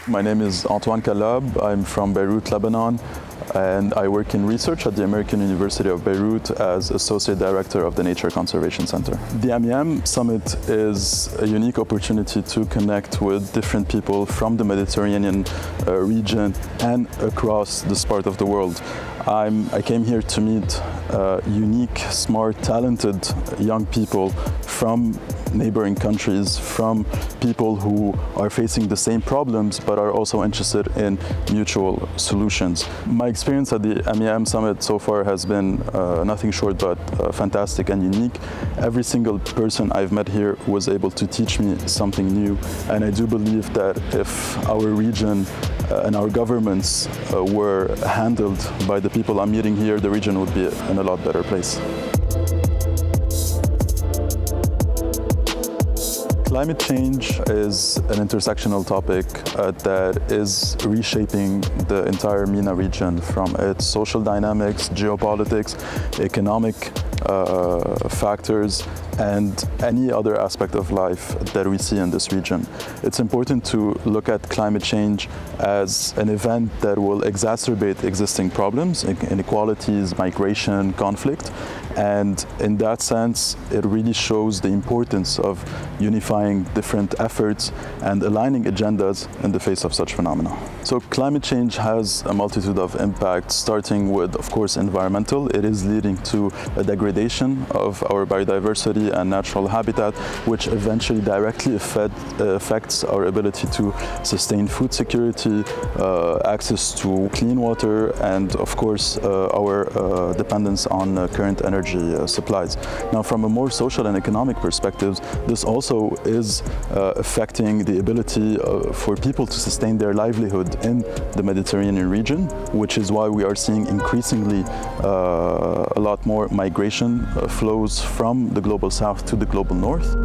My name is Antoine Kallab. I'm from Beirut, Lebanon, and I work in research at the American University of Beirut as Associate Director of the Nature Conservation Center. The MEM Summit is a unique opportunity to connect with different people from the Mediterranean region and across this part of the world. I came here to meet unique, smart, talented young people from neighboring countries, from people who are facing the same problems but are also interested in mutual solutions. My experience at the MEM Summit so far has been nothing short but fantastic and unique. Every single person I've met here was able to teach me something new, and I do believe that if our region and our governments were handled by the people I'm meeting here, the region would be in a lot better place. Climate change is an intersectional topic that is reshaping the entire MENA region, from its social dynamics, geopolitics, economic factors, and any other aspect of life that we see in this region. It's important to look at climate change as an event that will exacerbate existing problems, inequalities, migration, conflict, and in that sense, it really shows the importance of unifying different efforts and aligning agendas in the face of such phenomena. So climate change has a multitude of impacts, starting with, of course, environmental. It is leading to a degradation of our biodiversity and natural habitat, which eventually directly affects our ability to sustain food security, access to clean water, and of course our dependence on current energy supplies. Now, from a more social and economic perspective, this also is affecting the ability for people to sustain their livelihood in the Mediterranean region, which is why we are seeing increasingly a lot more migration flows from the global south to the global north.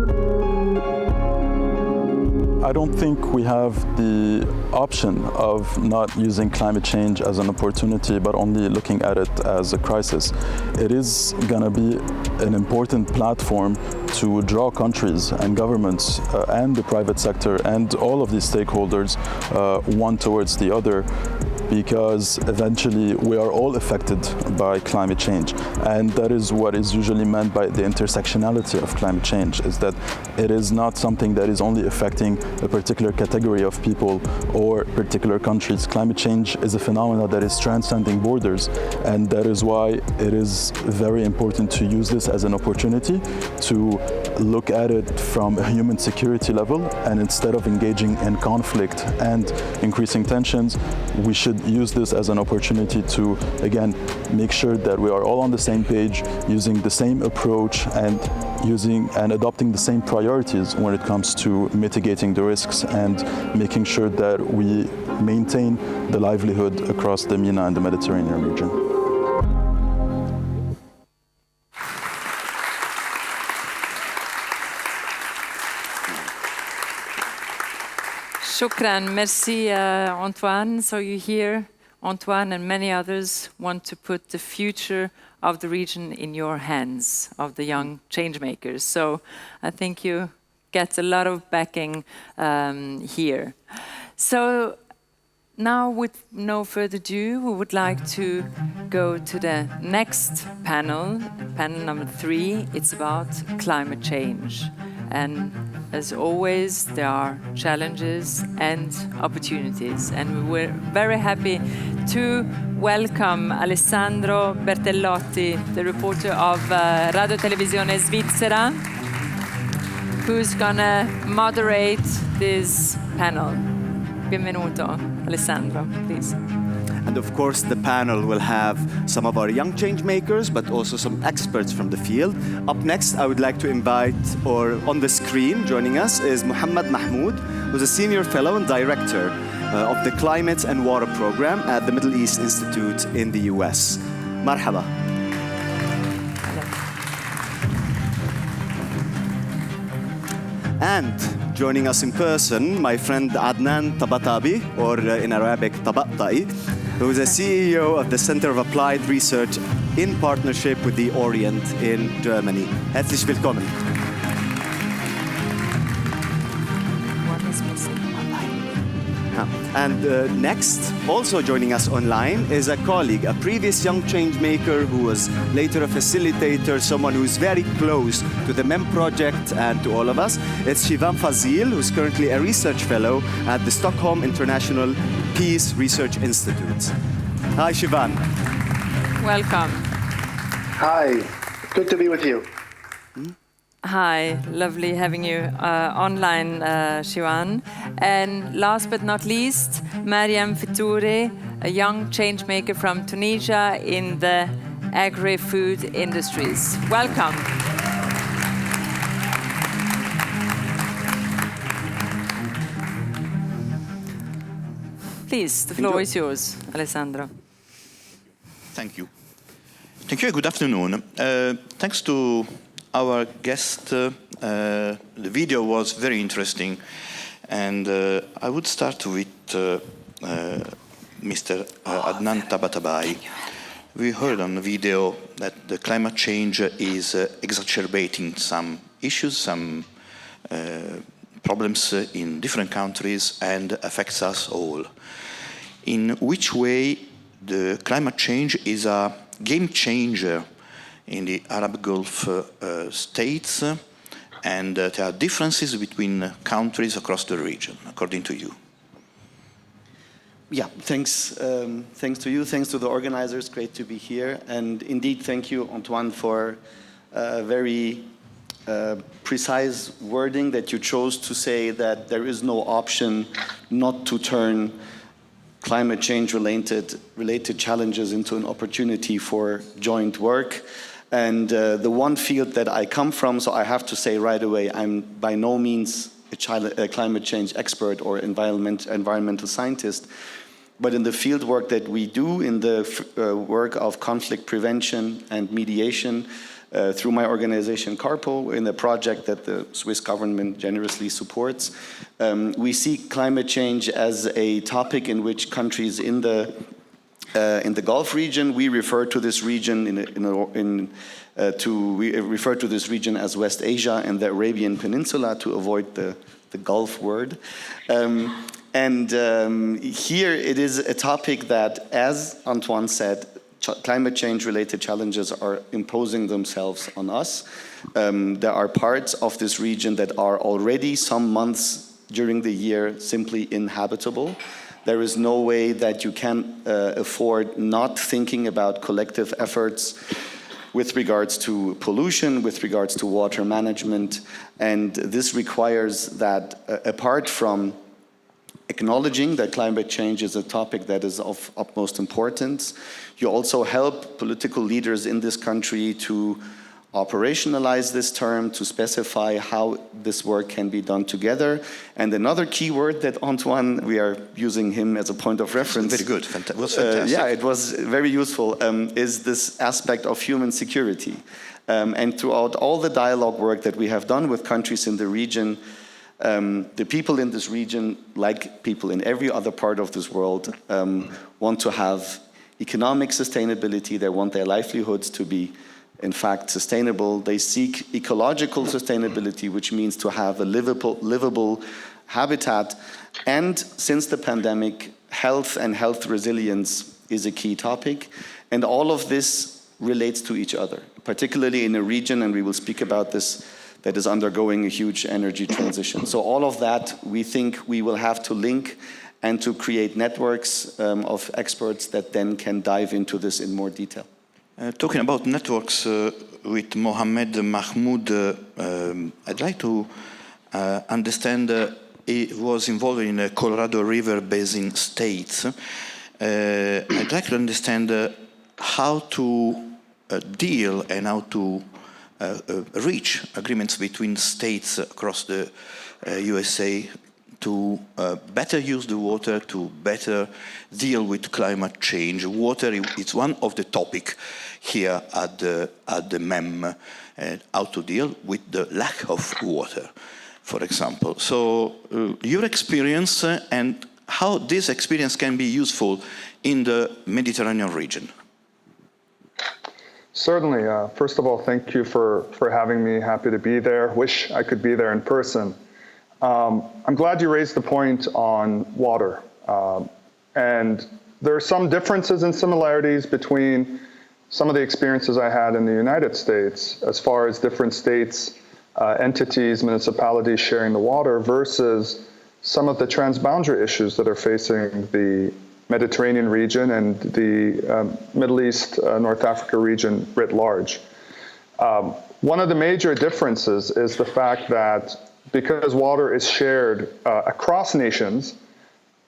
I don't think we have the option of not using climate change as an opportunity, but only looking at it as a crisis. It is going to be an important platform to draw countries and governments and the private sector and all of these stakeholders one towards the other, because eventually we are all affected by climate change. And that is what is usually meant by the intersectionality of climate change, is that it is not something that is only affecting a particular category of people or particular countries. Climate change is a phenomenon that is transcending borders, and that is why it is very important to use this as an opportunity to look at it from a human security level, and instead of engaging in conflict and increasing tensions, we should use this as an opportunity to, again, make sure that we are all on the same page, using the same approach and adopting the same priorities when it comes to mitigating the risks and making sure that we maintain the livelihood across the MENA and the Mediterranean region. Shukran, merci Antoine. So you hear Antoine and many others want to put the future of the region in your hands, of the young change makers. So I think you get a lot of backing here. So now, with no further ado, we would like to go to the next panel, panel number 3. It's about climate change. And as always, there are challenges and opportunities. And we're very happy to welcome Alessandro Bertellotti, the reporter of Radiotelevisione Svizzera, who's gonna moderate this panel. Benvenuto, Alessandro, please. And of course, the panel will have some of our young change makers, but also some experts from the field. Up next, I would like to invite, or on the screen joining us, is Mahmoud, who's a senior fellow and director of the Climate and Water Program at the Middle East Institute in the US. Marhaba. And joining us in person, my friend Adnan Tabatabai, or in Arabic, Tabatabai, who is a CEO of the Center of Applied Research in partnership with the Orient in Germany. Herzlich willkommen. One is missing. And next, also joining us online, is a colleague, a previous young change maker who was later a facilitator, someone who is very close to the MEM project and to all of us. It's Shivan Fazil, who's currently a research fellow at the Stockholm International Peace Research Institute. Hi, Shivan. Welcome. Hi, good to be with you. Hi, lovely having you online, Shivan. And last but not least, Maryem Fitouri, a young change maker from Tunisia in the agri-food industries. Welcome. Please, the floor is yours, Alessandro. Thank you. Thank you. Good afternoon. Thanks to our guest, the video was very interesting, and I would start with Mr. Adnan Tabatabai. We heard on the video that the climate change is exacerbating some issues, some problems in different countries, and affects us all. In which way the climate change is a game changer in the Arab Gulf states, and there are differences between countries across the region, according to you? Yeah, thanks to you, thanks to the organizers, great to be here. And indeed, thank you, Antoine, for very precise wording that you chose to say that there is no option not to turn climate change related challenges into an opportunity for joint work. And the one field that I come from, so I have to say right away, I'm by no means a climate change expert or environmental scientist, but in the field work that we do, in the work of conflict prevention and mediation, through my organization CARPO, in the project that the Swiss government generously supports, we see climate change as a topic in which countries in the Gulf region, we refer to this region we refer to this region as West Asia and the Arabian Peninsula to avoid the Gulf word. Here it is a topic that, as Antoine said, climate change related challenges are imposing themselves on us. There are parts of this region that are already some months during the year simply inhabitable. There is no way that you can afford not thinking about collective efforts with regards to pollution, with regards to water management. And this requires that, apart from acknowledging that climate change is a topic that is of utmost importance, you also help political leaders in this country to operationalize this term, to specify how this work can be done together. And another key word that Antoine, we are using him as a point of reference. Very good, it was fantastic. Yeah, it was very useful, is this aspect of human security. And throughout all the dialogue work that we have done with countries in the region, the people in this region, like people in every other part of this world, want to have economic sustainability. They want their livelihoods to be, in fact, sustainable. They seek ecological sustainability, which means to have a livable habitat. And since the pandemic, health and health resilience is a key topic. And all of this relates to each other, particularly in a region, and we will speak about this, that is undergoing a huge energy transition. So all of that, we think we will have to link and to create networks of experts that then can dive into this in more detail. Talking about networks with Mohammed, Mahmoud, I'd like to understand, he was involved in the Colorado River Basin states. I'd like to understand how to deal and how to reach agreements between states across the USA to better use the water, to better deal with climate change. Water is one of the topics here at the MEM, how to deal with the lack of water, for example. So your experience and how this experience can be useful in the Mediterranean region. Certainly. First of all, thank you for having me. Happy to be there. Wish I could be there in person. I'm glad you raised the point on water. And there are some differences and similarities between some of the experiences I had in the United States as far as different states, entities, municipalities sharing the water versus some of the transboundary issues that are facing the Mediterranean region and the Middle East, North Africa region writ large. One of the major differences is the fact that because water is shared across nations,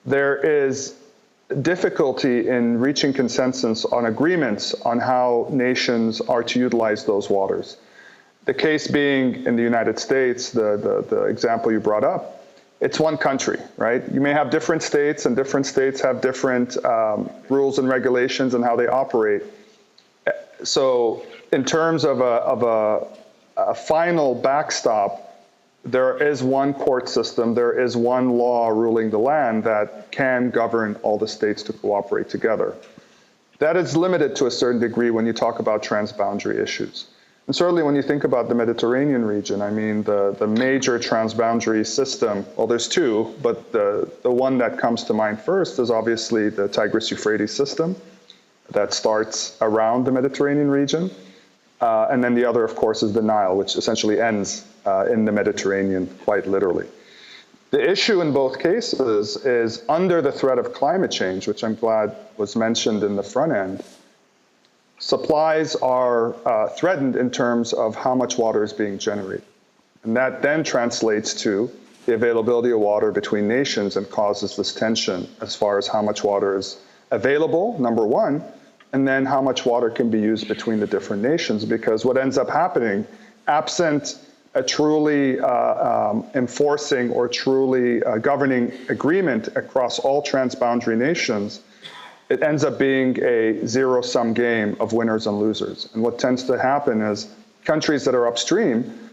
there is difficulty in reaching consensus on agreements on how nations are to utilize those waters. The case being in the United States, the example you brought up, it's one country, right? You may have different states, and different states have different rules and regulations and how they operate. So in terms of a final backstop, there is one court system, there is one law ruling the land that can govern all the states to cooperate together. That is limited to a certain degree when you talk about transboundary issues. And certainly when you think about the Mediterranean region, I mean, the major transboundary system, well, there's two, but the one that comes to mind first is obviously the Tigris-Euphrates system that starts around the Mediterranean region. And then the other, of course, is the Nile, which essentially ends in the Mediterranean, quite literally. The issue in both cases is under the threat of climate change, which I'm glad was mentioned in the front end, supplies are threatened in terms of how much water is being generated. And that then translates to the availability of water between nations and causes this tension as far as how much water is available, number one, and then how much water can be used between the different nations. Because what ends up happening, absent a truly enforcing or truly governing agreement across all transboundary nations, it ends up being a zero-sum game of winners and losers. And what tends to happen is countries that are upstream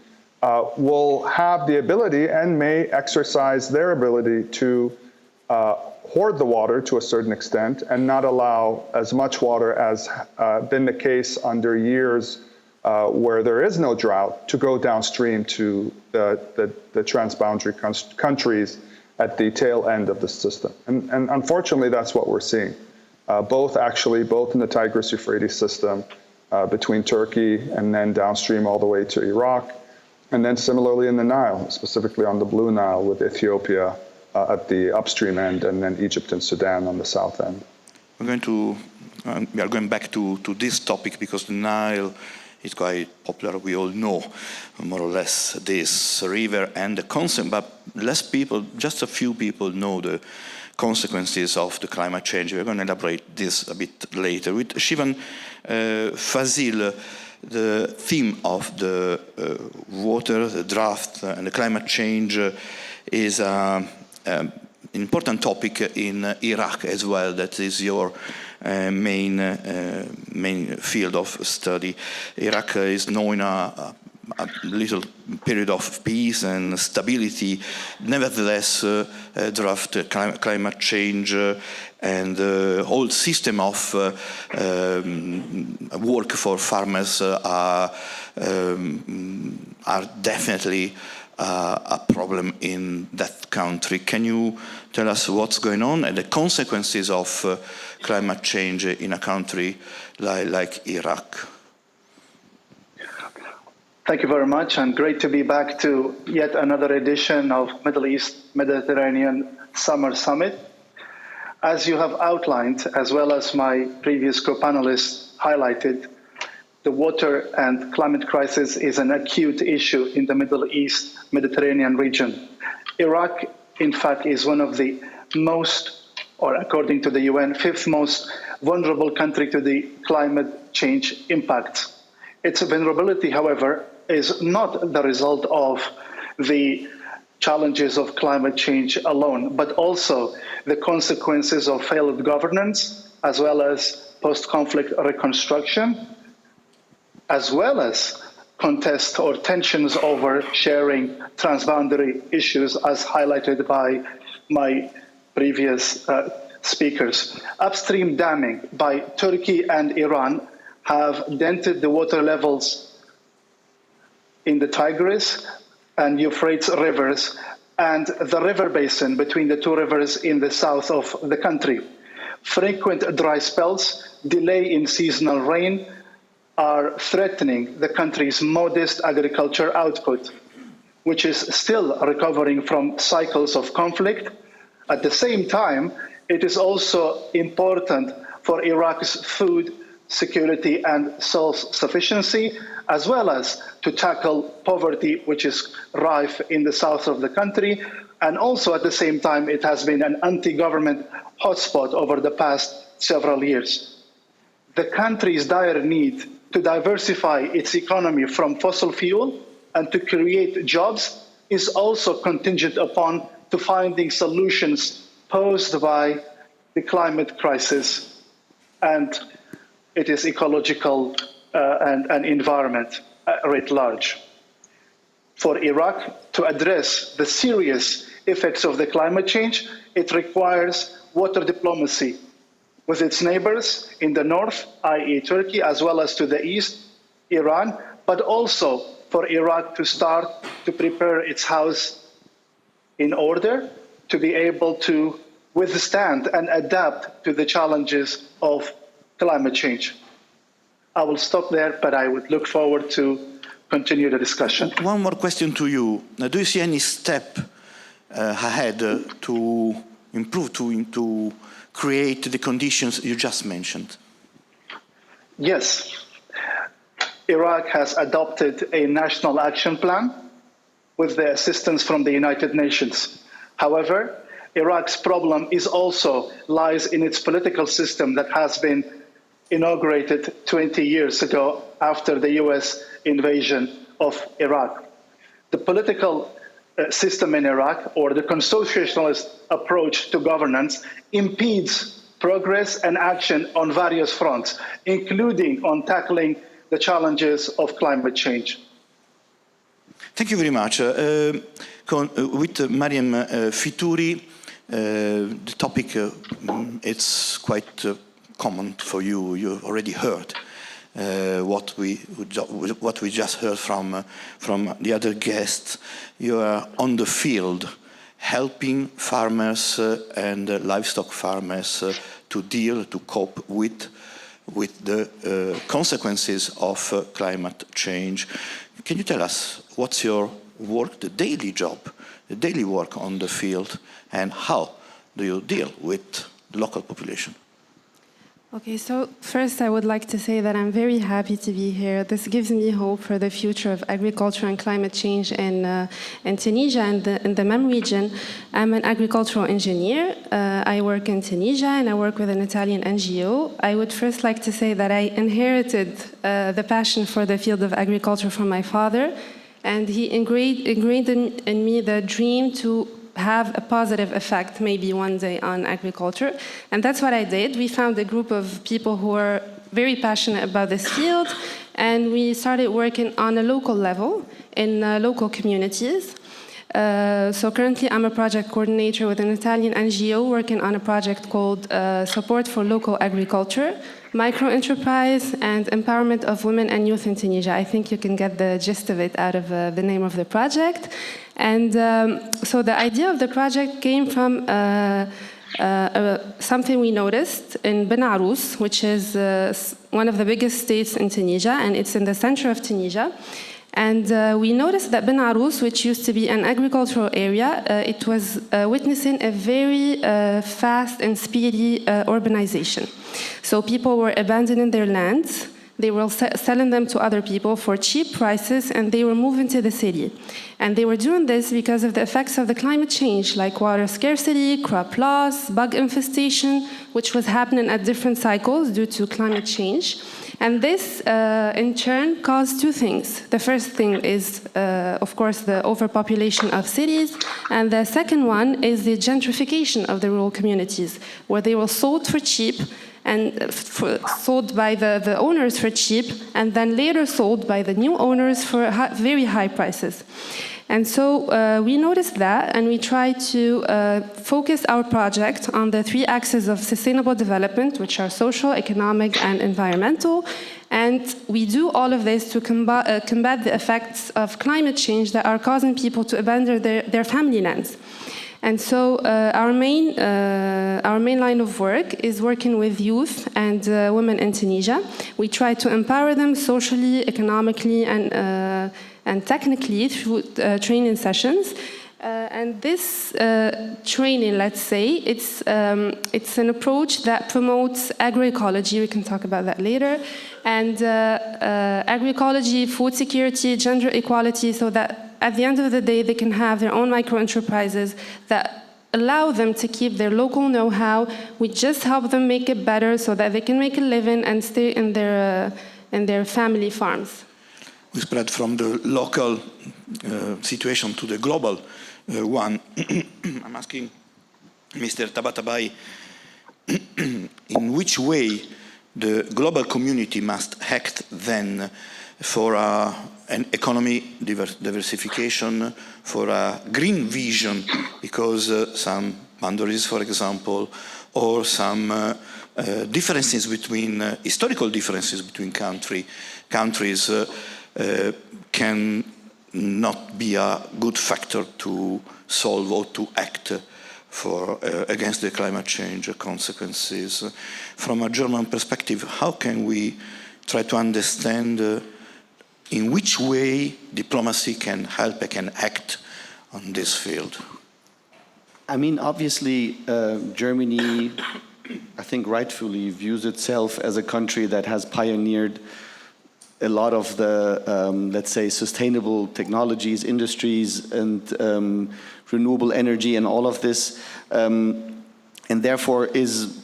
will have the ability and may exercise their ability to hoard the water to a certain extent and not allow as much water as been the case under years where there is no drought to go downstream to the transboundary countries at the tail end of the system. And unfortunately, that's what we're seeing. Both in the Tigris-Euphrates system between Turkey and then downstream all the way to Iraq, and then similarly in the Nile, specifically on the Blue Nile with Ethiopia at the upstream end, and then Egypt and Sudan on the south end. We are going back to this topic because the Nile is quite popular. We all know more or less this river and the concept, but just a few people know the consequences of the climate change. We're going to elaborate this a bit later. With Shivan, Fazil, the theme of the water, the drought, and the climate change is an important topic in Iraq as well. That is your main field of study. Iraq is known a little period of peace and stability. Nevertheless, drought, climate change, and the whole system of work for farmers are definitely a problem in that country. Can you tell us what's going on and the consequences of climate change in a country like Iraq? Thank you very much, and great to be back to yet another edition of Middle East Mediterranean Summer Summit. As you have outlined, as well as my previous co-panelists highlighted, the water and climate crisis is an acute issue in the Middle East Mediterranean region. Iraq, in fact, is one of the most, or according to the UN, 5th most vulnerable country to the climate change impacts. Its vulnerability, however, is not the result of the challenges of climate change alone, but also the consequences of failed governance, as well as post-conflict reconstruction, as well as contest or tensions over sharing transboundary issues, as highlighted by my previous speakers. Upstream damming by Turkey and Iran have dented the water levels in the Tigris and Euphrates rivers and the river basin between the two rivers in the south of the country. Frequent dry spells, delay in seasonal rain are threatening the country's modest agriculture output, which is still recovering from cycles of conflict. At the same time, it is also important for Iraq's food security and self-sufficiency, as well as to tackle poverty, which is rife in the south of the country. And also at the same time, it has been an anti-government hotspot over the past several years. The country's dire need to diversify its economy from fossil fuel and to create jobs is also contingent upon to finding solutions posed by the climate crisis and it is ecological and environment writ large. For Iraq to address the serious effects of the climate change, it requires water diplomacy with its neighbors in the north, i.e. Turkey, as well as to the east, Iran, but also for Iraq to start to prepare its house in order to be able to withstand and adapt to the challenges of climate change. I will stop there, but I would look forward to continue the discussion. One more question to you. Do you see any step ahead to improve, to create the conditions you just mentioned? Yes. Iraq has adopted a national action plan with the assistance from the United Nations. However, Iraq's problem is also lies in its political system that has been inaugurated 20 years ago after the US invasion of Iraq. The political system in Iraq, or the constitutionalist approach to governance, impedes progress and action on various fronts, including on tackling the challenges of climate change. Thank you very much. With Maryem Fitouri, the topic it's quite common for you. You already heard what we just heard from the other guests. You are on the field, helping farmers and livestock farmers to cope with the consequences of climate change. Can you tell us what's your work, the daily job, the daily work on the field, and how do you deal with the local population? Okay, so first I would like to say that I'm very happy to be here. This gives me hope for the future of agriculture and climate change in Tunisia and in the MEM region. I'm an agricultural engineer. I work in Tunisia and I work with an Italian NGO. I would first like to say that I inherited the passion for the field of agriculture from my father, and he ingrained in me the dream to have a positive effect maybe one day on agriculture. And that's what I did. We found a group of people who are very passionate about this field, and we started working on a local level in local communities. So currently I'm a project coordinator with an Italian NGO working on a project called Support for Local Agriculture, Micro-Enterprise and Empowerment of Women and Youth in Tunisia. I think you can get the gist of it out of the name of the project. And so the idea of the project came from something we noticed in Ben Arous, which is one of the biggest states in Tunisia, and it's in the center of Tunisia. And we noticed that Ben Arous, which used to be an agricultural area, it was witnessing a very fast and speedy urbanization. So people were abandoning their lands, they were selling them to other people for cheap prices, and they were moving to the city. And they were doing this because of the effects of the climate change, like water scarcity, crop loss, bug infestation, which was happening at different cycles due to climate change. And this, in turn, caused two things. The first thing is, of course, the overpopulation of cities. And the second one is the gentrification of the rural communities, where they were sold for cheap, and sold by the owners for cheap, and then later sold by the new owners for very high prices. And so we noticed that, and we tried to focus our project on the three axes of sustainable development, which are social, economic, and environmental. And we do all of this to combat the effects of climate change that are causing people to abandon their family lands. And so our main line of work is working with youth and women in Tunisia. We try to empower them socially, economically, and technically through training sessions. And this training, let's say, it's an approach that promotes agroecology. We can talk about that later. And agroecology, food security, gender equality, so that at the end of the day, they can have their own micro-enterprises that allow them to keep their local know-how. We just help them make it better so that they can make a living and stay in their family farms. We spread from the local situation to the global one. I'm asking Mr. Tabatabai, in which way the global community must act then for an economy diversification, for a green vision, because some boundaries, for example, or some differences between, historical differences between countries can not be a good factor to solve or to act for against the climate change consequences. From a German perspective, how can we try to understand in which way diplomacy can help, can act on this field? I mean, obviously, Germany, I think rightfully, views itself as a country that has pioneered a lot of the, let's say, sustainable technologies, industries, and renewable energy and all of this, and therefore is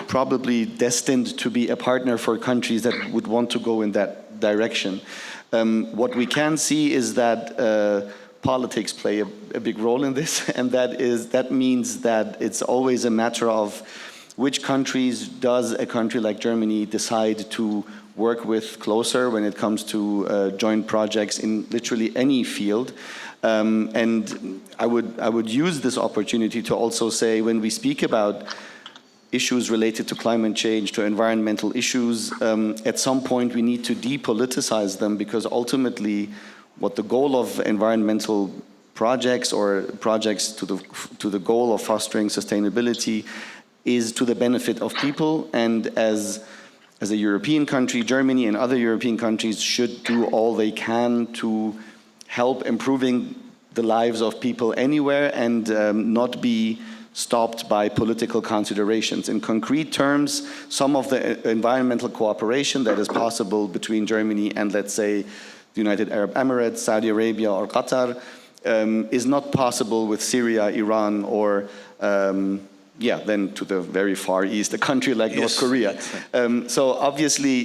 probably destined to be a partner for countries that would want to go in that direction. What we can see is that politics play a big role in this, and that means that it's always a matter of which countries does a country like Germany decide to work with closer when it comes to joint projects in literally any field. And I would use this opportunity to also say, when we speak about issues related to climate change, to environmental issues, at some point we need to depoliticize them, because ultimately what the goal of environmental projects or projects to the goal of fostering sustainability is to the benefit of people. And as a European country, Germany and other European countries should do all they can to help improving the lives of people anywhere and not be stopped by political considerations. In concrete terms, some of the environmental cooperation that is possible between Germany and, let's say, the United Arab Emirates, Saudi Arabia, or Qatar is not possible with Syria, Iran, or then to the very far east, a country like North Korea. So obviously,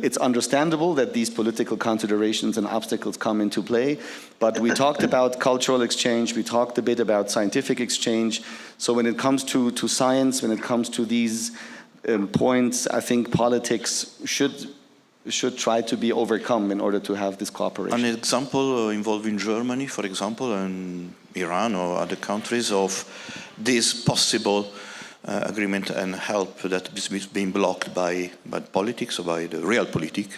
it's understandable that these political considerations and obstacles come into play, but we talked about cultural exchange, we talked a bit about scientific exchange. So when it comes to science, when it comes to these points, I think politics should try to be overcome in order to have this cooperation. An example involving Germany, for example, and Iran or other countries of this possible agreement and help that is being blocked by politics or by the realpolitik?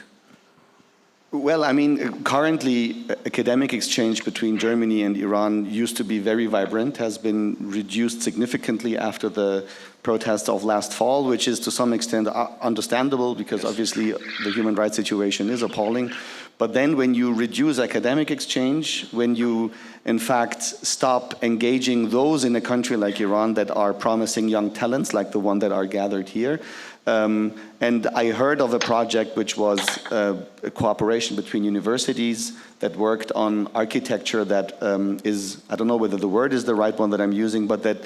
Well, I mean, currently, academic exchange between Germany and Iran used to be very vibrant, has been reduced significantly after the protests of last fall, which is to some extent understandable because obviously the human rights situation is appalling. But then when you reduce academic exchange, when you in fact stop engaging those in a country like Iran that are promising young talents like the one that are gathered here, and I heard of a project which was a cooperation between universities that worked on architecture that is, I don't know whether the word is the right one that I'm using, but that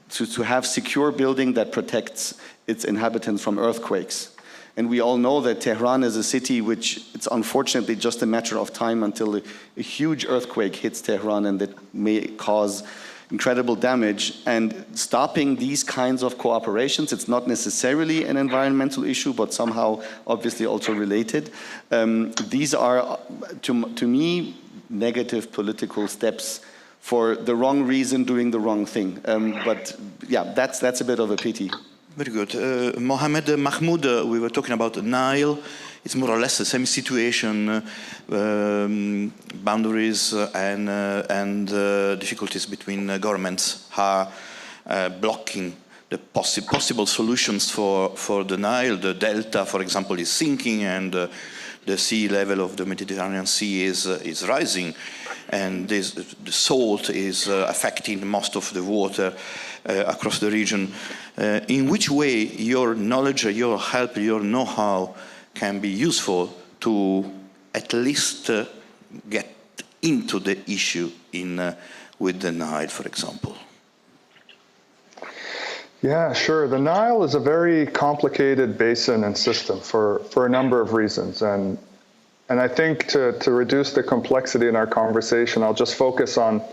to have secure building that protects its inhabitants from earthquakes. And we all know that Tehran is a city which it's unfortunately just a matter of time until a huge earthquake hits Tehran, and that may cause incredible damage. And stopping these kinds of cooperations, it's not necessarily an environmental issue, but somehow obviously also related. These are, to me, negative political steps for the wrong reason, doing the wrong thing. But yeah, that's a bit of a pity. Very good. Mohammed, Mahmoud, we were talking about the Nile. It's more or less the same situation, boundaries and difficulties between governments are blocking the possible solutions for the Nile. The delta, for example, is sinking, and the sea level of the Mediterranean Sea is rising, and the salt is affecting most of the water across the region. In which way your knowledge, your help, your know-how can be useful to at least get into the issue with the Nile, for example? Yeah, sure. The Nile is a very complicated basin and system for a number of reasons. And I think to reduce the complexity in our conversation, I'll just focus on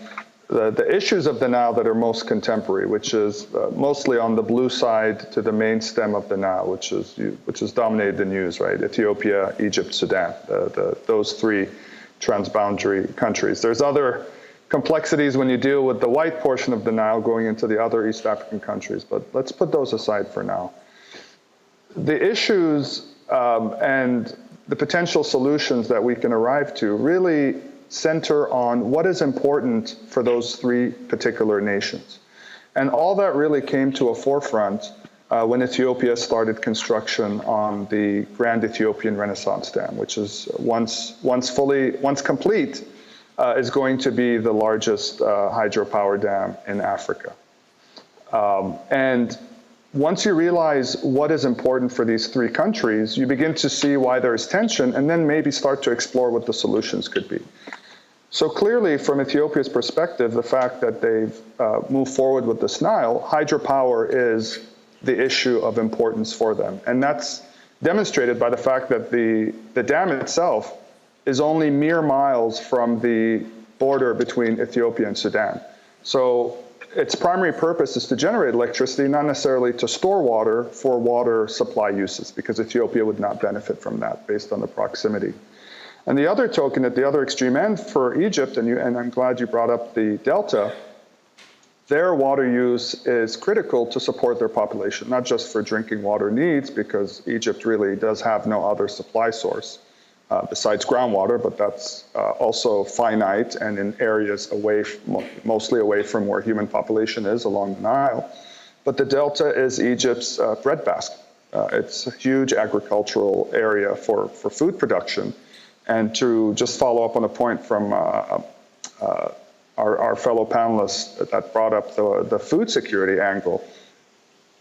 the issues of the Nile that are most contemporary, which is mostly on the blue side to the main stem of the Nile, which has dominated the news, right? Ethiopia, Egypt, Sudan, those three transboundary countries. There's other complexities when you deal with the white portion of the Nile going into the other East African countries, but let's put those aside for now. The issues and the potential solutions that we can arrive to really center on what is important for those three particular nations. And all that really came to a forefront when Ethiopia started construction on the Grand Ethiopian Renaissance Dam, which is once complete, is going to be the largest hydropower dam in Africa. And once you realize what is important for these three countries, you begin to see why there is tension, and then maybe start to explore what the solutions could be. So clearly, from Ethiopia's perspective, the fact that they've moved forward with this Nile, hydropower is the issue of importance for them. And that's demonstrated by the fact that the dam itself is only mere miles from the border between Ethiopia and Sudan. So its primary purpose is to generate electricity, not necessarily to store water for water supply uses, because Ethiopia would not benefit from that based on the proximity. And the other token at the other extreme end for Egypt, and I'm glad you brought up the Delta, their water use is critical to support their population, not just for drinking water needs, because Egypt really does have no other supply source besides groundwater, but that's also finite and in areas mostly away from where human population is along the Nile. But the Delta is Egypt's breadbasket. It's a huge agricultural area for food production. And to just follow up on a point from our fellow panelists that brought up the food security angle,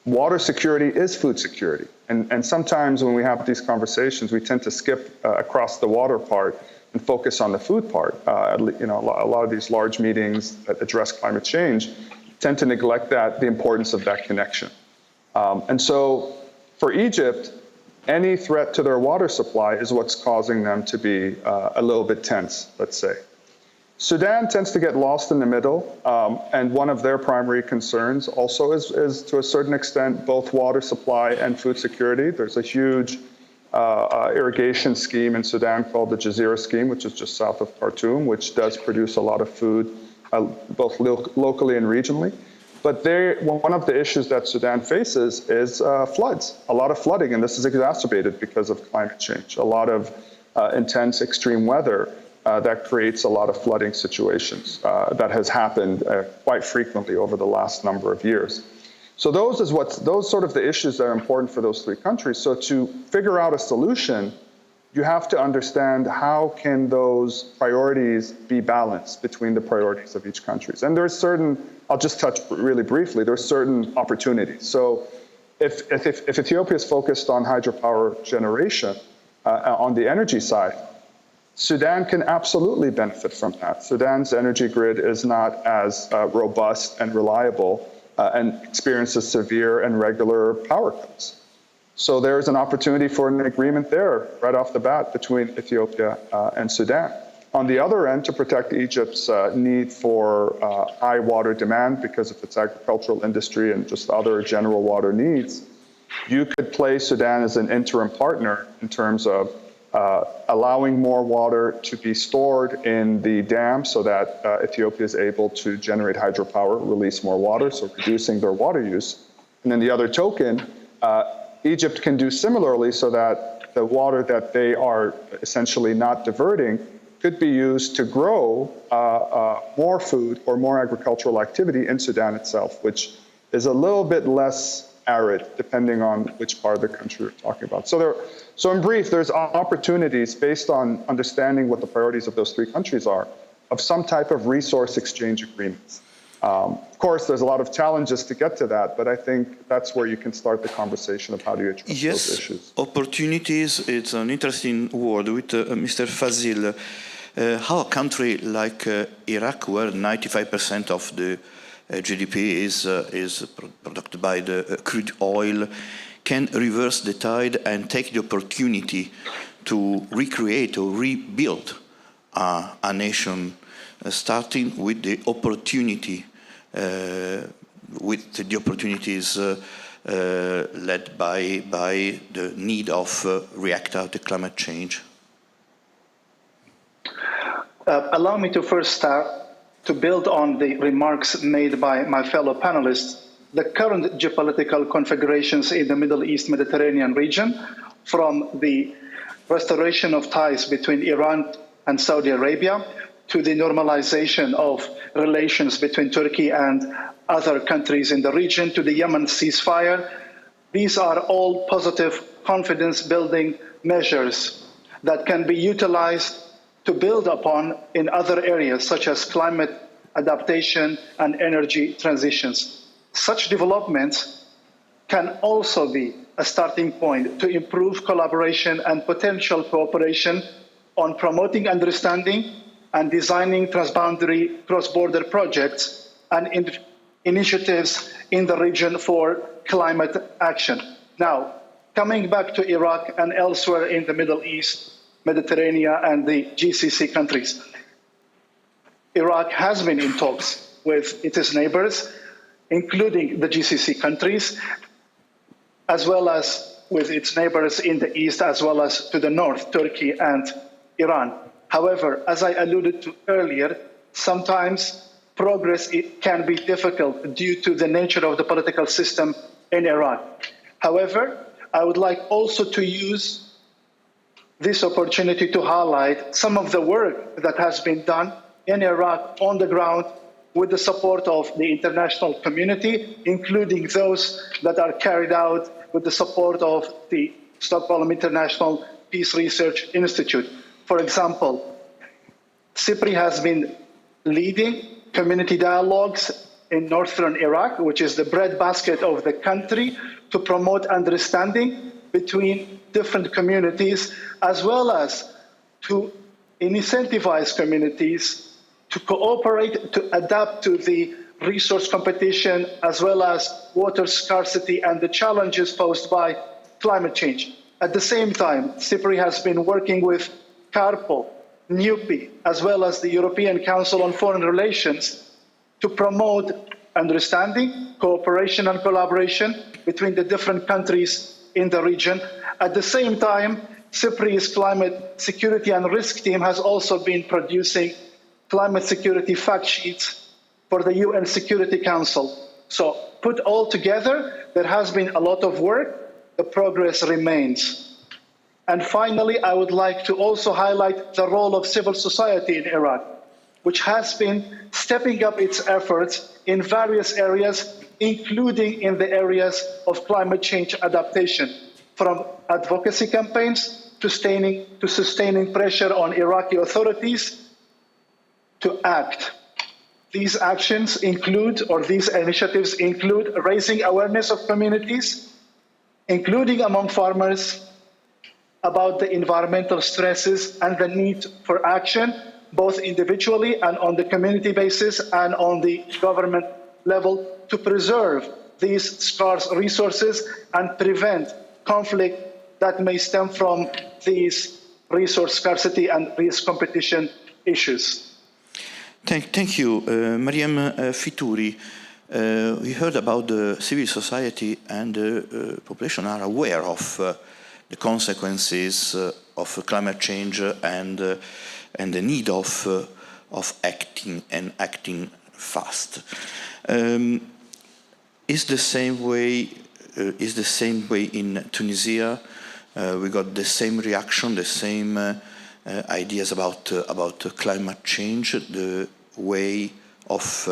water security is food security. And sometimes when we have these conversations, we tend to skip across the water part and focus on the food part. A lot of these large meetings that address climate change tend to neglect the importance of that connection. And so for Egypt, any threat to their water supply is what's causing them to be a little bit tense, let's say. Sudan tends to get lost in the middle, and one of their primary concerns also is to a certain extent both water supply and food security. There's a huge irrigation scheme in Sudan called the Jazeera Scheme, which is just south of Khartoum, which does produce a lot of food both locally and regionally. But one of the issues that Sudan faces is floods, a lot of flooding, and this is exacerbated because of climate change, a lot of intense extreme weather that creates a lot of flooding situations that has happened quite frequently over the last number of years. So those sort of the issues that are important for those three countries. So to figure out a solution, you have to understand how can those priorities be balanced between the priorities of each country. And there's certain, I'll just touch really briefly, there's certain opportunities. So if Ethiopia is focused on hydropower generation on the energy side, Sudan can absolutely benefit from that. Sudan's energy grid is not as robust and reliable and experiences severe and regular power cuts. So there's an opportunity for an agreement there right off the bat between Ethiopia and Sudan. On the other end, to protect Egypt's need for high water demand because of its agricultural industry and just other general water needs, you could play Sudan as an interim partner in terms of allowing more water to be stored in the dam so that Ethiopia is able to generate hydropower, release more water, so reducing their water use, And then the other token, Egypt can do similarly so that the water that they are essentially not diverting could be used to grow more food or more agricultural activity in Sudan itself, which is a little bit less arid, depending on which part of the country we're talking about. So in brief, there's opportunities based on understanding what the priorities of those three countries are, of some type of resource exchange agreements. Of course, there's a lot of challenges to get to that, but I think that's where you can start the conversation of how do you address those issues. Yes, opportunities, it's an interesting word with Mr. Fazil. How a country like Iraq, where 95% of the GDP is produced by the crude oil, can reverse the tide and take the opportunity to recreate or rebuild a nation, starting with the opportunity, with the opportunities led by the need of react to climate change? Allow me to first start to build on the remarks made by my fellow panelists. The current geopolitical configurations in the Middle East Mediterranean region, from the restoration of ties between Iran and Saudi Arabia to the normalization of relations between Turkey and other countries in the region, to the Yemen ceasefire, these are all positive confidence-building measures that can be utilized to build upon in other areas, such as climate adaptation and energy transitions. Such developments can also be a starting point to improve collaboration and potential cooperation on promoting understanding and designing transboundary cross-border projects and initiatives in the region for climate action. Now, coming back to Iraq and elsewhere in the Middle East, Mediterranean and the GCC countries. Iraq has been in talks with its neighbors, including the GCC countries, as well as with its neighbors in the east, as well as to the north, Turkey and Iran. However, as I alluded to earlier, sometimes progress can be difficult due to the nature of the political system in Iraq. However, I would like also to use this opportunity to highlight some of the work that has been done in Iraq on the ground with the support of the international community, including those that are carried out with the support of the Stockholm International Peace Research Institute. For example, CIPRI has been leading community dialogues in northern Iraq, which is the breadbasket of the country, to promote understanding between different communities, as well as to incentivize communities to cooperate, to adapt to the resource competition, as well as water scarcity and the challenges posed by climate change. At the same time, CIPRI has been working with CARPO, NUPI, as well as the European Council on Foreign Relations to promote understanding, cooperation and collaboration between the different countries in the region. At the same time, CIPRI's climate security and risk team has also been producing climate security fact sheets for the UN Security Council. So put all together, there has been a lot of work, the progress remains. And finally, I would like to also highlight the role of civil society in Iraq, which has been stepping up its efforts in various areas, including in the areas of climate change adaptation, from advocacy campaigns to sustaining pressure on Iraqi authorities to act. These actions include, or these initiatives include, raising awareness of communities, including among farmers, about the environmental stresses and the need for action, both individually and on the community basis and on the government level, to preserve these scarce resources and prevent conflict that may stem from these resource scarcity and risk competition issues. Thank you. Maryem Fitouri, we heard about the civil society and the population are aware of the consequences of climate change and the need of acting and acting fast. is the same way in Tunisia. We got the same reaction, the same ideas about climate change, the way of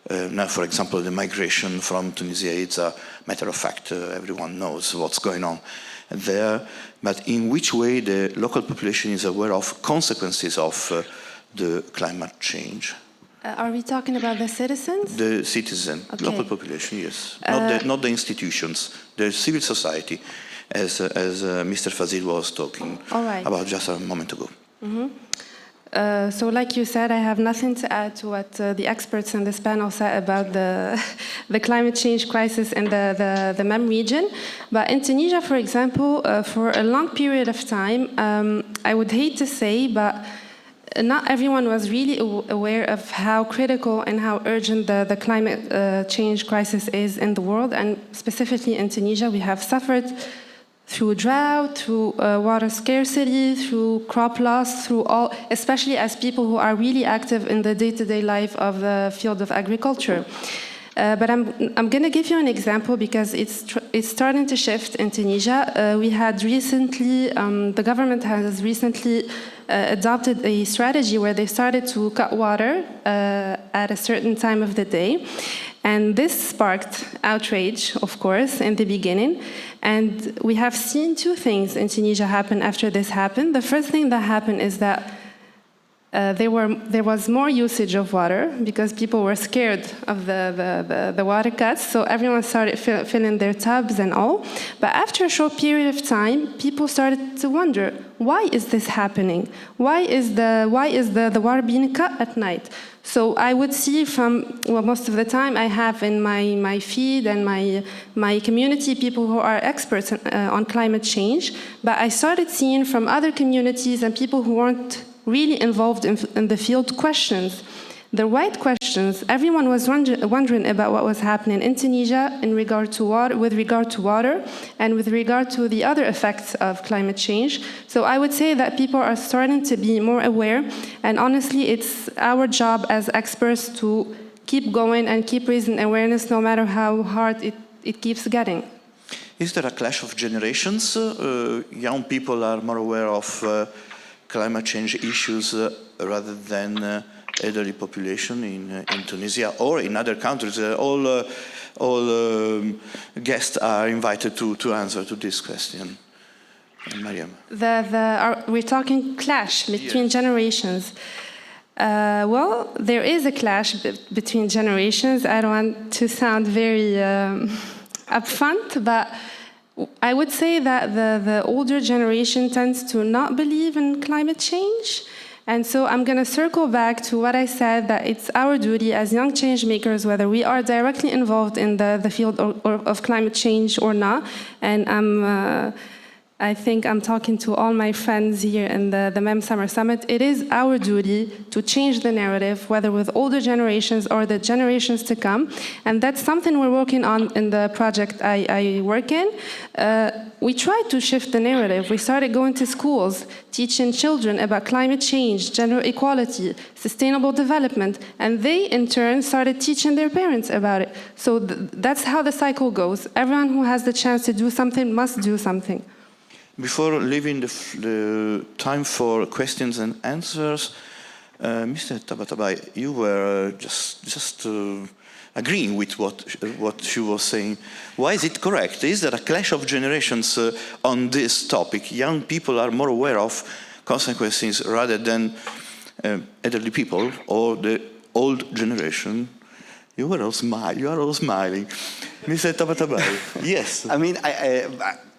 now, for example, the migration from Tunisia. It's a matter of fact. Everyone knows what's going on there. But in which way the local population is aware of consequences of the climate change? Are we talking about the citizens? The citizen, Okay. local population, yes. Not the institutions, the civil society, as Mr. Fazil was talking about just a moment ago. Mm-hmm. So like you said, I have nothing to add to what the experts in this panel said about the climate change crisis in the MEM region. But in Tunisia, for example, for a long period of time, I would hate to say, but not everyone was really aware of how critical and how urgent the climate change crisis is in the world. And specifically in Tunisia, we have suffered through drought, through water scarcity, through crop loss, through all, especially as people who are really active in the day-to-day life of the field of agriculture. But I'm going to give you an example because it's starting to shift in Tunisia. We had recently, the government has recently adopted a strategy where they started to cut water at a certain time of the day. And this sparked outrage, of course, in the beginning. And we have seen two things in Tunisia happen after this happened. The first thing that happened is that there was more usage of water because people were scared of the water cuts. So everyone started filling their tubs and all. But after a short period of time, people started to wonder, why is this happening? Why is the water being cut at night? So I would see from, well, most of the time I have in my feed and my community people who are experts on climate change, but I started seeing from other communities and people who weren't really involved in the field questions. The right questions. Everyone was wondering about what was happening in Tunisia in regard to water, with regard to water, and with regard to the other effects of climate change. So I would say that people are starting to be more aware, and honestly, it's our job as experts to keep going and keep raising awareness, no matter how hard it keeps getting. Is there a clash of generations? Young people are more aware of climate change issues rather than elderly population in Tunisia or in other countries. All guests are invited to answer to this question. Maryem. We're talking clash between generations. Well, there is a clash between generations. I don't want to sound very upfront, but I would say that the older generation tends to not believe in climate change. And so I'm going to circle back to what I said, that it's our duty as young change makers, whether we are directly involved in the field of climate change or not. And I think I'm talking to all my friends here in the MEM Summer Summit. It is our duty to change the narrative, whether with older generations or the generations to come. And that's something we're working on in the project I work in. We tried to shift the narrative. We started going to schools, teaching children about climate change, gender equality, sustainable development, and they, in turn, started teaching their parents about it. So that's how the cycle goes. Everyone who has the chance to do something must do something. Before leaving the time for questions and answers, Mr. Tabatabai, you were just agreeing with what she was saying. Why is it correct? Is there a clash of generations on this topic? Young people are more aware of consequences rather than elderly people or the old generation. You are all smiling. Mr. Tabatabai, yes. I mean,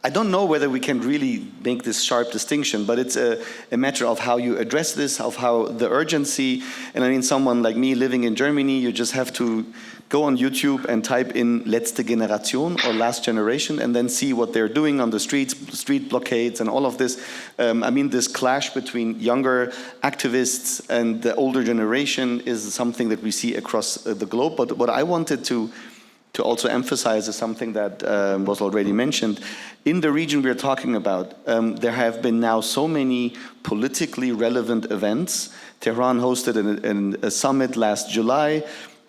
I don't know whether we can really make this sharp distinction, but it's a matter of how you address this, of how the urgency, and I mean, someone like me living in Germany, you just have to go on YouTube and type in Letzte Generation or Last Generation and then see what they're doing on the streets, street blockades and all of this. I mean, this clash between younger activists and the older generation is something that we see across the globe. But what I wanted to also emphasize is something that was already mentioned. In the region we're talking about, there have been now so many politically relevant events. Tehran hosted a summit last July.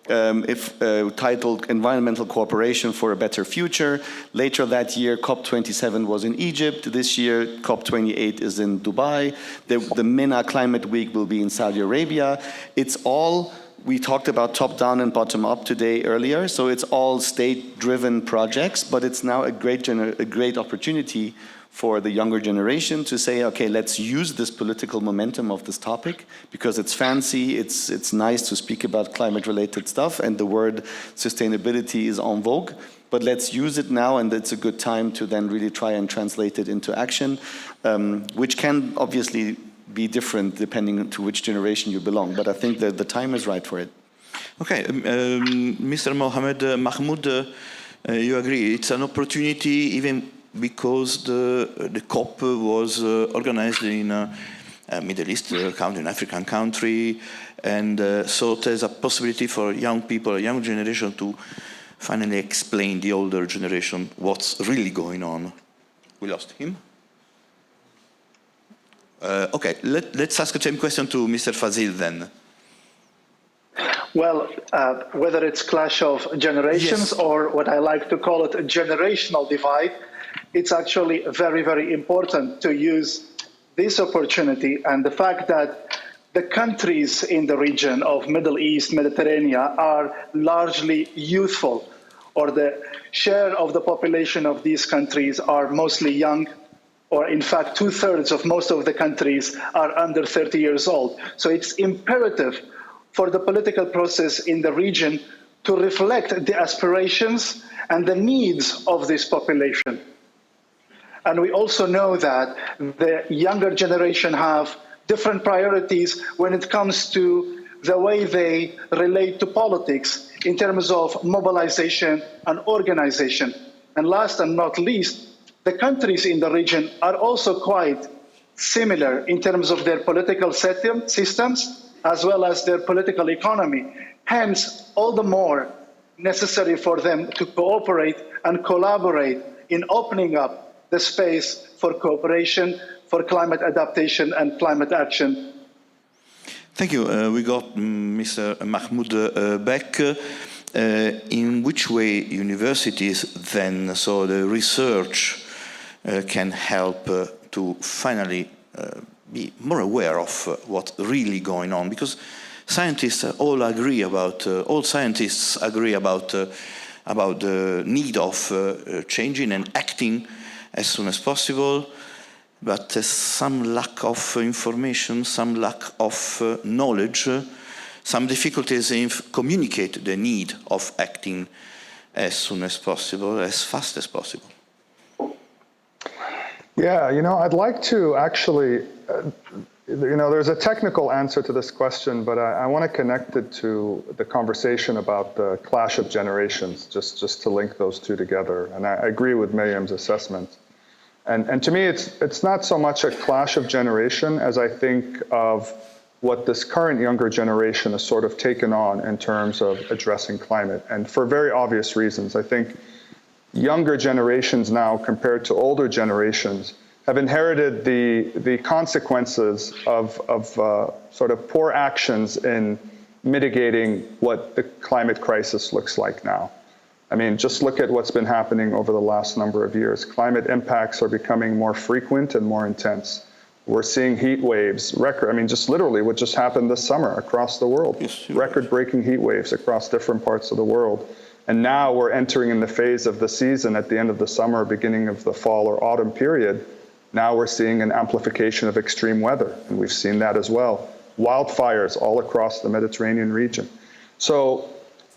titled Environmental Cooperation for a Better Future. Later that year, COP27 was in Egypt. This year, COP28 is in Dubai. The MENA Climate Week will be in Saudi Arabia. It's all, we talked about top-down and bottom-up today earlier, so it's all state-driven projects, but it's now a great opportunity for the younger generation to say, okay, let's use this political momentum of this topic because it's fancy, it's nice to speak about climate-related stuff, and the word sustainability is en vogue, but let's use it now, and it's a good time to then really try and translate it into action, which can obviously be different depending to which generation you belong, but I think that the time is right for it. Okay, Mr. Mohammed, Mahmoud, you agree, it's an opportunity even because the COP was organized in a Middle East country, an African country, and so there's a possibility for young people, a young generation, to finally explain the older generation what's really going on. We lost him. Okay, let's ask the same question to Mr. Fazil then. Well, whether it's clash of generations, yes, or what I like to call it a generational divide, it's actually very, very important to use this opportunity and the fact that the countries in the region of Middle East, Mediterranean are largely youthful, or the share of the population of these countries are mostly young, or in fact 2/3 of most of the countries are under 30 years old. So it's imperative for the political process in the region to reflect the aspirations and the needs of this population. And we also know that the younger generation have different priorities when it comes to the way they relate to politics in terms of mobilization and organization. And last and not least, the countries in the region are also quite similar in terms of their political systems as well as their political economy. Hence, all the more necessary for them to cooperate and collaborate in opening up the space for cooperation, for climate adaptation and climate action. Thank you. We got Mr. Mahmoud back. In which way universities then, so the research can help to finally be more aware of what's really going on? Because scientists all agree about, all scientists agree about the need of changing and acting as soon as possible, but there's some lack of information, some lack of knowledge, some difficulties in communicate the need of acting as soon as possible, as fast as possible. Yeah, I'd like to actually, there's a technical answer to this question, but I want to connect it to the conversation about the clash of generations, just to link those two together. And I agree with Maryem's assessment. And to me, it's not so much a clash of generation as I think of what this current younger generation has sort of taken on in terms of addressing climate. And for very obvious reasons, I think younger generations now compared to older generations have inherited the consequences of sort of poor actions in mitigating what the climate crisis looks like now. I mean, just look at what's been happening over the last number of years. Climate impacts are becoming more frequent and more intense. We're seeing heat waves, just literally what just happened this summer across the world. Yes, record-breaking heat waves across different parts of the world. And now we're entering in the phase of the season at the end of the summer, beginning of the fall or autumn period. Now we're seeing an amplification of extreme weather, and we've seen that as well. Wildfires all across the Mediterranean region. So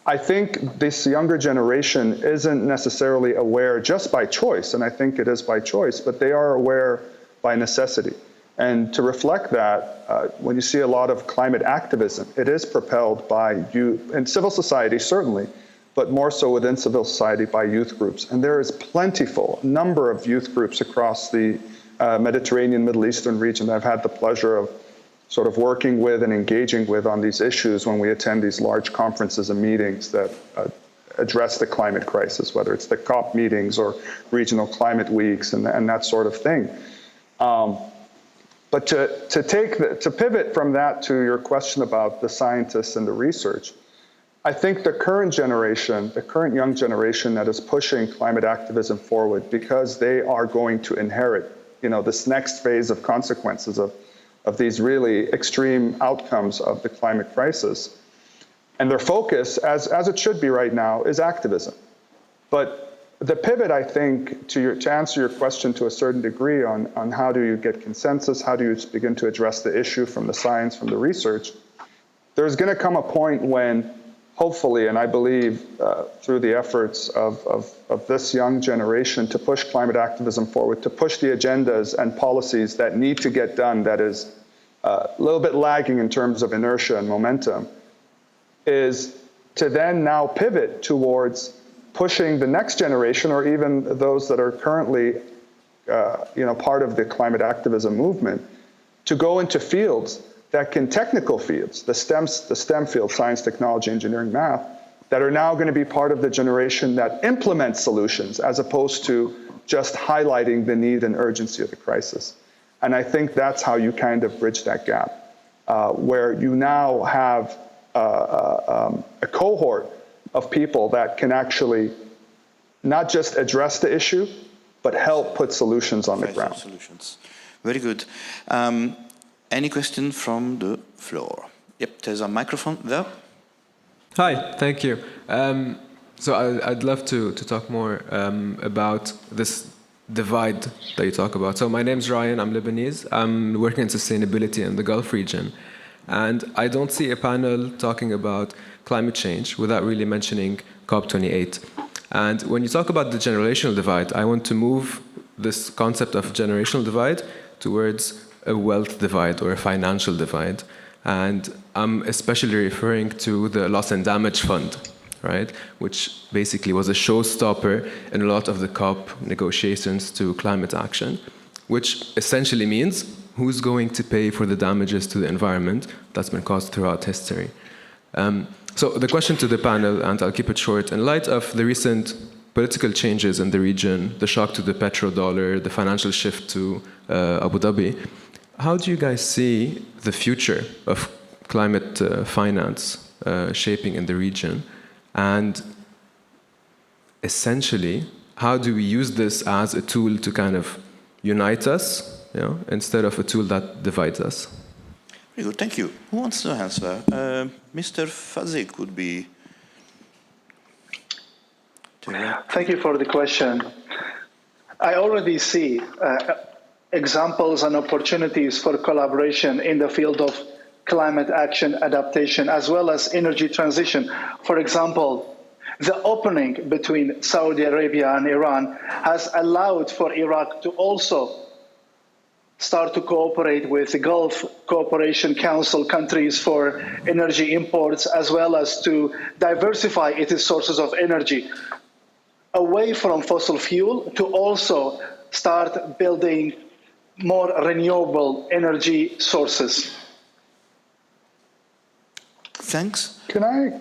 I think this younger generation isn't necessarily aware just by choice, and I think it is by choice, but they are aware by necessity. And to reflect that, when you see a lot of climate activism, it is propelled by youth, and civil society certainly, but more so within civil society by youth groups. And there is plentiful number of youth groups across the Mediterranean, Middle Eastern region that I've had the pleasure of sort of working with and engaging with on these issues when we attend these large conferences and meetings that address the climate crisis, whether it's the COP meetings or regional climate weeks and that sort of thing. But to pivot from that to your question about the scientists and the research, I think the current young generation that is pushing climate activism forward, because they are going to inherit, this next phase of consequences of these really extreme outcomes of the climate crisis. And their focus, as it should be right now, is activism. But the pivot, I think, to answer your question to a certain degree on how do you get consensus, how do you begin to address the issue from the science, from the research, there's going to come a point when, hopefully, and I believe through the efforts of this young generation to push climate activism forward, to push the agendas and policies that need to get done that is a little bit lagging in terms of inertia and momentum, is to then now pivot towards pushing the next generation, or even those that are currently part of the climate activism movement, to go into fields technical fields, the STEM fields, science, technology, engineering, math, that are now going to be part of the generation that implements solutions, as opposed to just highlighting the need and urgency of the crisis. And I think that's how you kind of bridge that gap, where you now have a cohort of people that can actually not just address the issue, but help put solutions on the ground. Solutions. Very good. Any question from the floor? Yep, there's a microphone there. Hi, thank you. So I'd love to talk more about this divide that you talk about. So my name's Ryan, I'm Lebanese. I'm working in sustainability in the Gulf region. And I don't see a panel talking about climate change without really mentioning COP28. And when you talk about the generational divide, I want to move this concept of generational divide towards a wealth divide or a financial divide. And I'm especially referring to the loss and damage fund, right? Which basically was a showstopper in a lot of the COP negotiations to climate action, which essentially means who's going to pay for the damages to the environment that's been caused throughout history. So the question to the panel, and I'll keep it short, in light of the recent political changes in the region, the shock to the petrodollar, the financial shift to Abu Dhabi, how do you guys see the future of climate finance shaping in the region? And essentially, how do we use this as a tool to kind of unite us, instead of a tool that divides us? Very good, thank you. Who wants to answer? Mr. Fazil could be. Thank you for the question. I already see examples and opportunities for collaboration in the field of climate action adaptation, as well as energy transition. For example, the opening between Saudi Arabia and Iran has allowed for Iraq to also start to cooperate with the Gulf Cooperation Council countries for energy imports, as well as to diversify its sources of energy away from fossil fuel, to also start building more renewable energy sources. Thanks. Can I?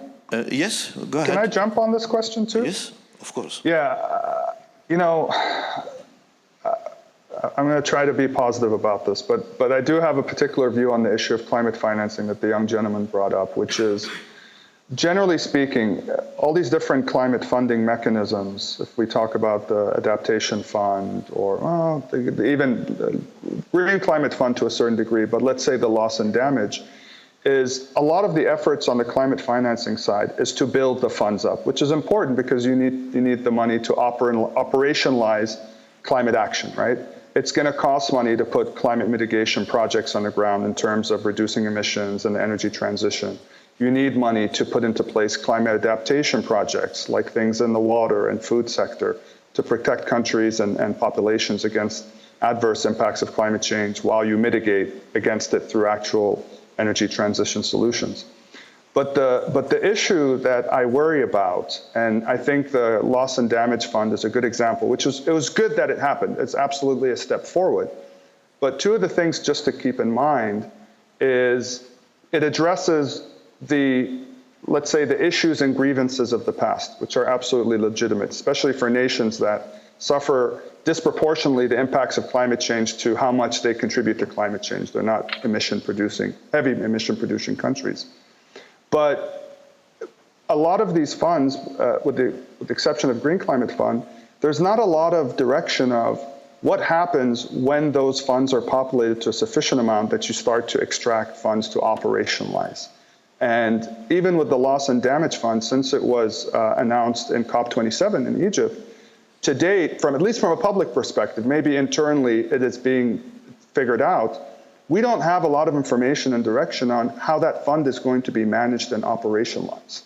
Yes, go ahead. Can I jump on this question too? Yes, of course. Yeah, I'm going to try to be positive about this, but I do have a particular view on the issue of climate financing that the young gentleman brought up, which is, generally speaking, all these different climate funding mechanisms, if we talk about the adaptation fund or even green climate fund to a certain degree, but let's say the loss and damage, is a lot of the efforts on the climate financing side is to build the funds up, which is important because you need the money to operationalize climate action, right? It's going to cost money to put climate mitigation projects on the ground in terms of reducing emissions and energy transition. You need money to put into place climate adaptation projects, like things in the water and food sector, to protect countries and populations against adverse impacts of climate change while you mitigate against it through actual energy transition solutions. But the issue that I worry about, and I think the loss and damage fund is a good example, it was good that it happened. It's absolutely a step forward. But two of the things just to keep in mind is it addresses let's say the issues and grievances of the past, which are absolutely legitimate, especially for nations that suffer disproportionately the impacts of climate change to how much they contribute to climate change. They're not heavy emission producing countries. But a lot of these funds, with the exception of Green Climate Fund, there's not a lot of direction of what happens when those funds are populated to a sufficient amount that you start to extract funds to operationalize. And even with the loss and damage fund, since it was announced in COP27 in Egypt, to date, at least from a public perspective, maybe internally it is being figured out, we don't have a lot of information and direction on how that fund is going to be managed and operationalized,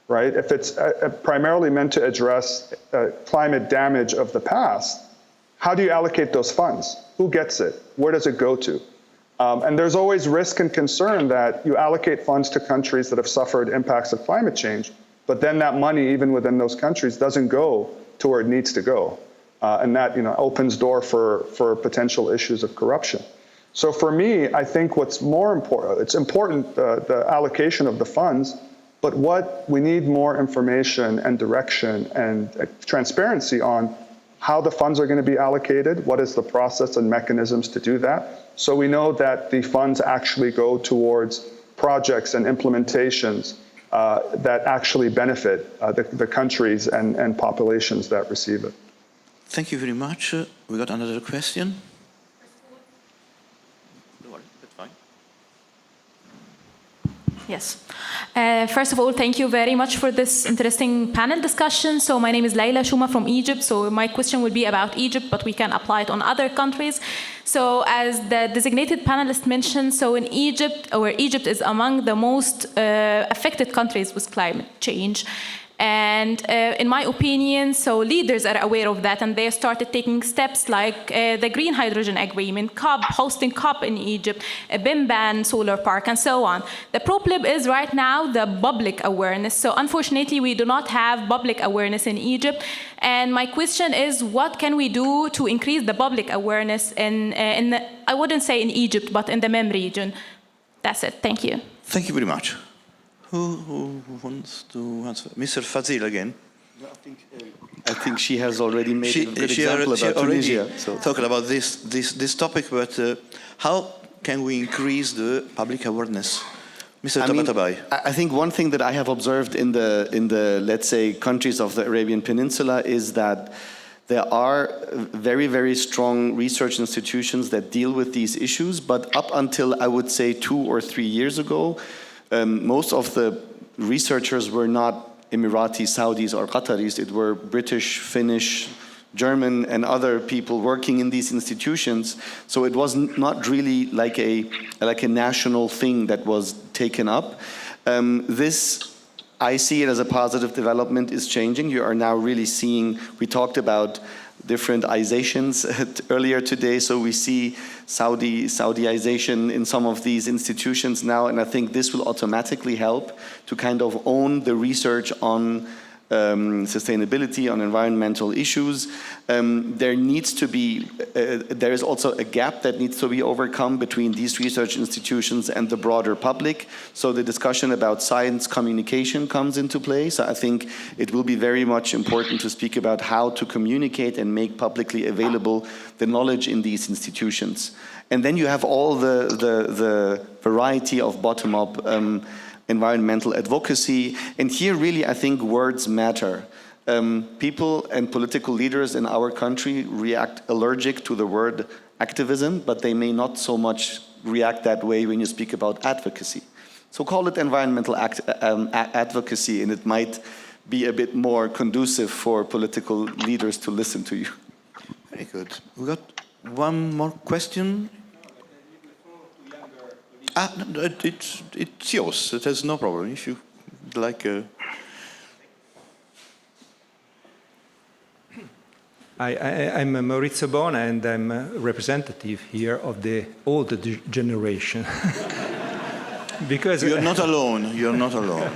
right? If it's primarily meant to address climate damage of the past, how do you allocate those funds? Who gets it? Where does it go to? And there's always risk and concern that you allocate funds to countries that have suffered impacts of climate change, but then that money, even within those countries, doesn't go to where it needs to go. And that opens door for potential issues of corruption. So for me, I think what's more important, it's important, the allocation of the funds, but what we need more information and direction and transparency on how the funds are going to be allocated, what is the process and mechanisms to do that, so we know that the funds actually go towards projects and implementations that actually benefit the countries and populations that receive it. Thank you very much. We got another question. Yes. First of all, thank you very much for this interesting panel discussion. So my name is Layla Shuma from Egypt. So my question will be about Egypt, but we can apply it on other countries. So as the designated panelist mentioned, so in Egypt, Egypt is among the most affected countries with climate change. And in my opinion, so leaders are aware of that, and they started taking steps like the Green Hydrogen Agreement, COP, hosting COP in Egypt, a BIM ban, solar park, and so on. The problem is right now the public awareness. So unfortunately, we do not have public awareness in Egypt. And my question is, what can we do to increase the public awareness I wouldn't say in Egypt, but in the MEM region? That's it. Thank you. Thank you very much. Who wants to answer? Mr. Fazil again. I think she has already made a good example about Tunisia. So. Talking about this topic, but how can we increase the public awareness? Mr. Tabatabai. I think one thing that I have observed in the let's say countries of the Arabian Peninsula is that there are very, very strong research institutions that deal with these issues, but up until I would say 2 or 3 years ago, most of the researchers were not Emirati, Saudis, or Qataris. It were British, Finnish, German, and other people working in these institutions. So it was not really like a national thing that was taken up. I see it as a positive development, is changing. You are now really seeing, we talked about different izations earlier today, so we see Saudiization in some of these institutions now, and I think this will automatically help to kind of own the research on sustainability, on environmental issues. There is also a gap that needs to be overcome between these research institutions and the broader public. So the discussion about science communication comes into play. So I think it will be very much important to speak about how to communicate and make publicly available the knowledge in these institutions. And then you have all the variety of bottom-up environmental advocacy. And here really I think words matter. People and political leaders in our country react allergic to the word activism, but they may not so much react that way when you speak about advocacy. So call it environmental advocacy, and it might be a bit more conducive for political leaders to listen to you. Very good. We got one more question. It's yours. It has no problem. If you like. I'm Maurizio Bona, and I'm a representative here of the old generation. Because you're not alone. You're not alone.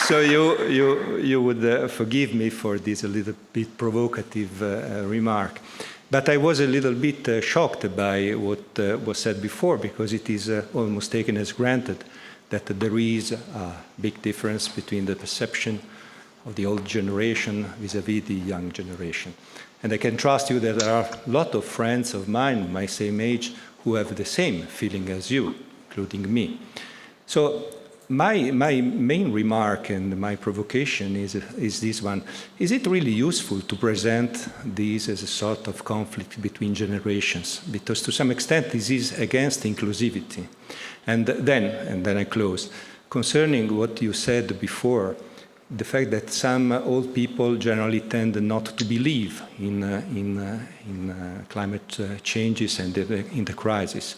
So you would forgive me for this a little bit provocative remark. But I was a little bit shocked by what was said before, because it is almost taken as granted that there is a big difference between the perception of the old generation vis-à-vis the young generation. And I can trust you that there are a lot of friends of mine, my same age, who have the same feeling as you, including me. So my main remark and my provocation is this one. Is it really useful to present this as a sort of conflict between generations? Because to some extent this is against inclusivity. And then I close. Concerning what you said before, the fact that some old people generally tend not to believe in climate changes and in the crisis.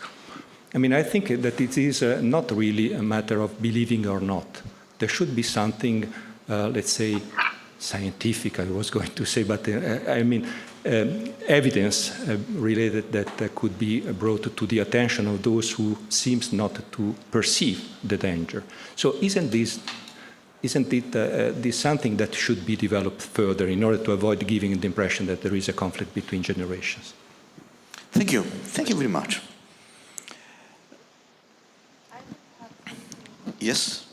I mean, I think that it is not really a matter of believing or not. There should be something, let's say, scientific, I was going to say, but I mean, evidence related that could be brought to the attention of those who seems not to perceive the danger. So isn't it this something that should be developed further in order to avoid giving the impression that there is a conflict between generations? Thank you. Thank you very much. Yes,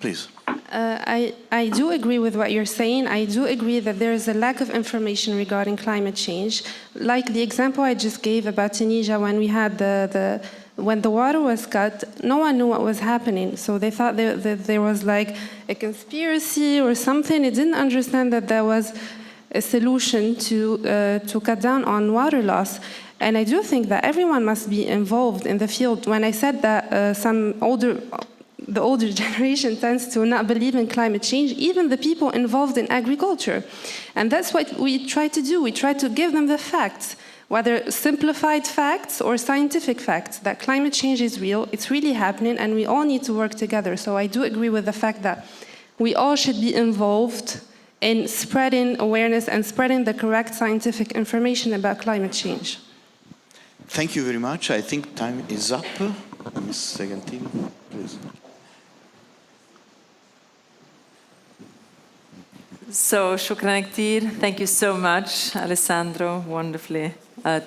please. I do agree with what you're saying. I do agree that there is a lack of information regarding climate change. Like the example I just gave about Tunisia, when we had when the water was cut, no one knew what was happening. So they thought that there was like a conspiracy or something. They didn't understand that there was a solution to cut down on water loss. And I do think that everyone must be involved in the field. When I said that the older generation tends to not believe in climate change, even the people involved in agriculture. And that's what we try to do. We try to give them the facts, whether simplified facts or scientific facts, that climate change is real, it's really happening, and we all need to work together. So I do agree with the fact that we all should be involved in spreading awareness and spreading the correct scientific information about climate change. Thank you very much. I think time is up. Ms. Segantini, please. So, shukran ktir. Thank you so much, Alessandro. Wonderfully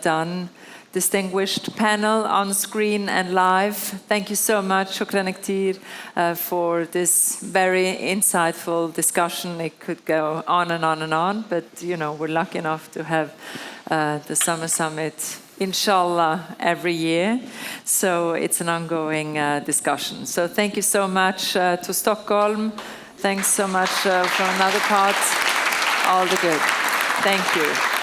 done. Distinguished panel on screen and live. Thank you so much, shukran ktir, for this very insightful discussion. It could go on and on and on, but you know, we're lucky enough to have the Summer Summit, inshallah, every year. So it's an ongoing discussion. So thank you so much to Stockholm. Thanks so much from another part. All the good. Thank you.